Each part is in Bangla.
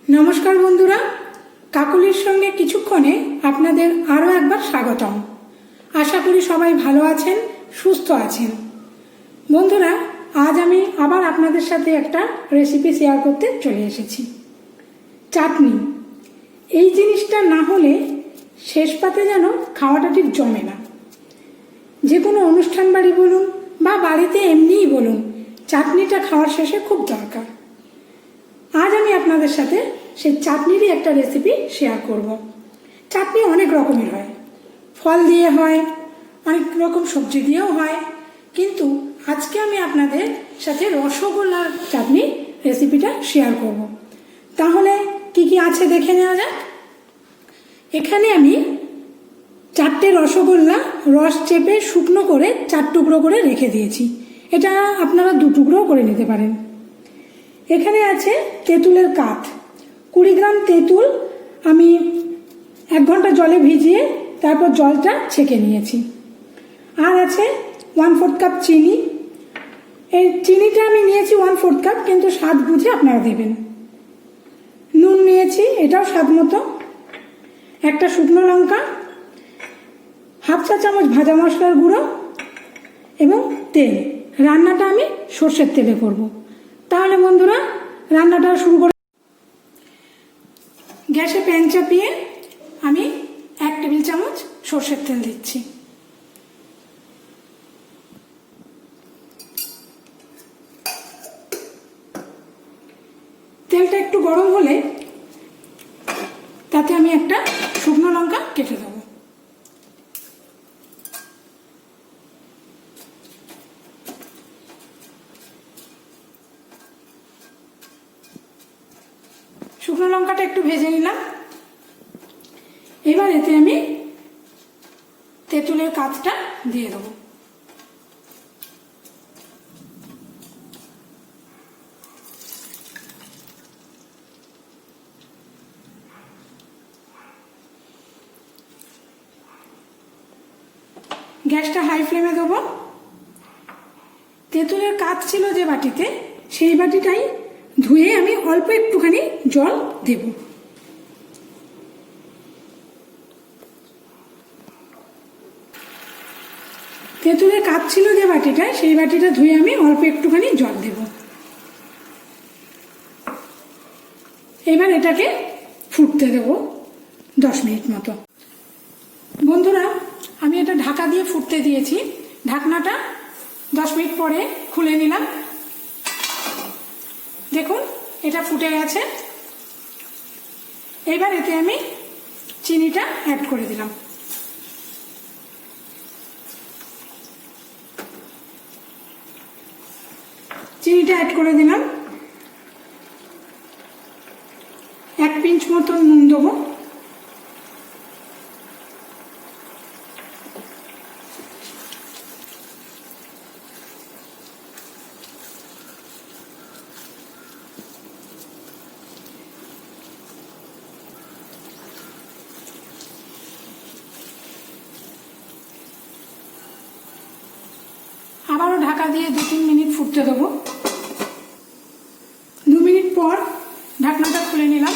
নমস্কার বন্ধুরা, কাকুলির সঙ্গে কিছুক্ষণে আপনাদের আরও একবার স্বাগতম। আশা করি সবাই ভালো আছেন, সুস্থ আছেন। বন্ধুরা, আজ আমি আবার আপনাদের সাথে একটা রেসিপি শেয়ার করতে চলে এসেছি। চাটনি, এই জিনিসটা না হলে শেষ পাতে যেন খাওয়াটা ঠিক জমে না। যে কোনো অনুষ্ঠান বাড়ি বলুন বা বাড়িতে এমনিই বলুন, চাটনিটা খাওয়ার শেষে খুব দরকার। আজ আমি আপনাদের সাথে সেই চাটনিরই একটা রেসিপি শেয়ার করব। চাটনি অনেক রকমের হয়, ফল দিয়ে হয়, অনেক রকম সবজি দিয়েও হয়, কিন্তু আজকে আমি আপনাদের সাথে রসগোল্লার চাটনি রেসিপিটা শেয়ার করব। তাহলে কি কি আছে দেখে নেওয়া যাক। এখানে আমি 4টে রসগোল্লা রস চেপে শুকনো করে 4 টুকরো করে রেখে দিয়েছি। এটা আপনারা 2 টুকরোও করে নিতে পারেন। এখানে আছে তেঁতুলের কাঠ, 20 গ্রাম তেঁতুল আমি 1 ঘন্টা জলে ভিজিয়ে তারপর জলটা ছেঁকে নিয়েছি। আর আছে 1/4 কাপ চিনি। এই চিনিটা আমি নিয়েছি 1/4 কাপ, কিন্তু স্বাদ বুঝে আপনারা দেবেন। নুন নিয়েছি, এটাও স্বাদ মতো। একটা শুকনো লঙ্কা, 1/2 চা চামচ ভাজা মশলার গুঁড়ো এবং তেল। রান্নাটা আমি সর্ষের তেলে করব। তাহলে বন্ধুরা, রান্নাটা শুরু করে গ্যাসে প্যান চাপিয়ে আমি 1 টেবিল চামচ সর্ষের তেল দিচ্ছি। তেলটা একটু গরম হলে তাতে আমি একটা শুকনো লঙ্কা কেটে দেবো। শুকনো লঙ্কাটা একটু ভেজে নিলাম। এবার এতে আমি তেঁতুলের কাঠটা দিয়ে দেবো। গ্যাসটা হাই ফ্লেমে দেবো। তেঁতুলের কাঠ ছিল যে বাটিতে, সেই বাটিটাই ধুয়ে আমি অল্প একটুখানি জল দেব। তেঁতুলের কাঠ ছিল যে বাটিটায়, সেই বাটিটা ধুয়ে আমি অল্প একটুখানি জল দেব। এবার এটাকে ফুটতে দেব 10 মিনিট মতো। বন্ধুরা, আমি এটা ঢাকা দিয়ে ফুটতে দিয়েছি। ঢাকনাটা 10 মিনিট পরে খুলে নিলাম। দেখুন, এটা ফুটে গেছে। এবার এতে আমি চিনিটা অ্যাড করে দিলাম। চিনিটা অ্যাড করে দিলাম। 1 পিঞ্চ মতন নুন দেবো। আবারও ঢাকা দিয়ে 2-3 মিনিট ফুটতে দেবো। 2 মিনিট পর ঢাকনাটা খুলে নিলাম।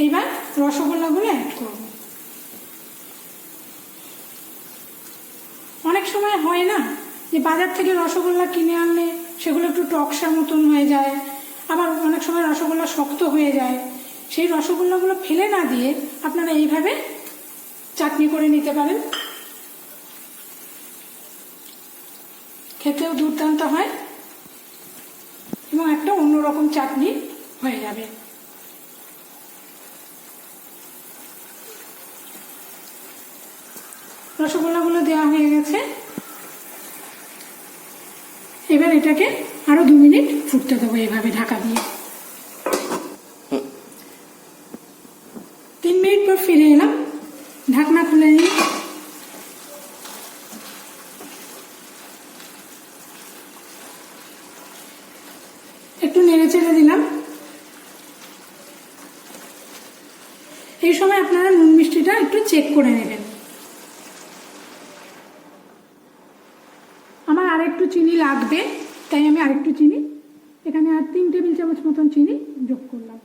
এইবার রসগোল্লাগুলো অ্যাড করব। অনেক সময় হয় না যে বাজার থেকে রসগোল্লা কিনে আনলে সেগুলো একটু টকসা মতন হয়ে যায়, আবার অনেক সময় রসগোল্লা শক্ত হয়ে যায়। সেই রসগোল্লাগুলো ফেলে না দিয়ে আপনারা এইভাবে চাটনি করে নিতে পারেন। খেতেও দুর্দান্ত হয় এবং একটা অন্যরকম চাটনি হয়ে যাবে। রসগোল্লাগুলো দেওয়া হয়ে গেছে। এবার এটাকে আরো 2 মিনিট ফুটতে দেবো এভাবে ঢাকা দিয়ে। 3 মিনিট পর ফিরে এলাম। ঢাকনা খুলে নিই। একটু নেড়ে চেড়ে দিলাম। এই সময় আপনারা নুন মিষ্টিটা একটু চেক করে নেবেন। আমার আরেকটু চিনি লাগবে, তাই আমি আরেকটু চিনি এখানে আর 3 টেবিল চামচ মতন চিনি যোগ করলাম।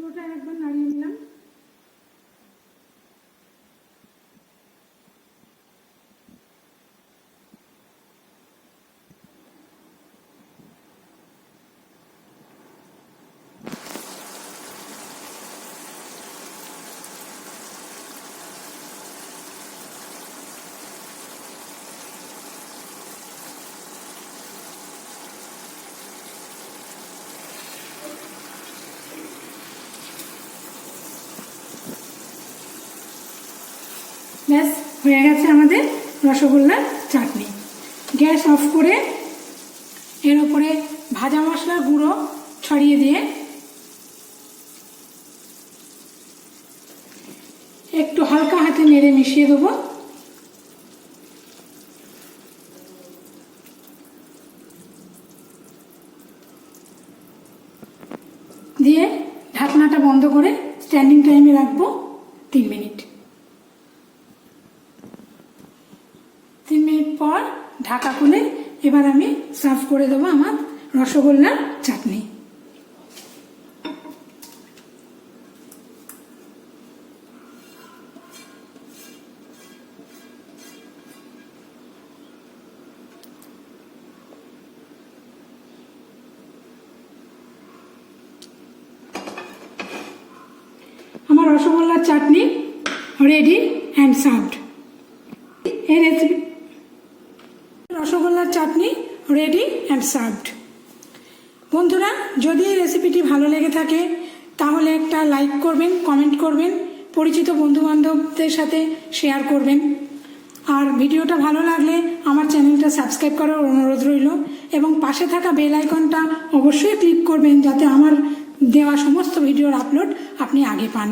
পুরোটা একবার নাড়িয়ে নিলাম। ব্যাস হয়ে গেছে আমাদের রসগোল্লার চাটনি। গ্যাস অফ করে এর উপরে ভাজা মশলার গুঁড়ো ছড়িয়ে দিয়ে একটু হালকা হাতে নেড়ে মিশিয়ে দেবো। দিয়ে ঢাকনাটা বন্ধ করে স্ট্যান্ডিং টাইমে রাখবো 3 মিনিট। 3 মিনিট পর ঢাকা খুলে এবার আমি সার্ভ করে দেবো আমার রসগোল্লার চাটনি। আমার রসগোল্লার চাটনি রেডি অ্যান্ড সার্ভড। এই রেসিপি রসগোল্লার চাটনি রেডি অ্যান্ড সার্ভড। বন্ধুরা, যদি এই রেসিপিটি ভালো লেগে থাকে তাহলে একটা লাইক করবেন, কমেন্ট করবেন, পরিচিত বন্ধুবান্ধবদের সাথে শেয়ার করবেন। আর ভিডিওটা ভালো লাগলে আমার চ্যানেলটা সাবস্ক্রাইব করার অনুরোধ রইল এবং পাশে থাকা বেল আইকনটা অবশ্যই ক্লিক করবেন যাতে আমার দেওয়া সমস্ত ভিডিওর আপলোড আপনি আগে পান।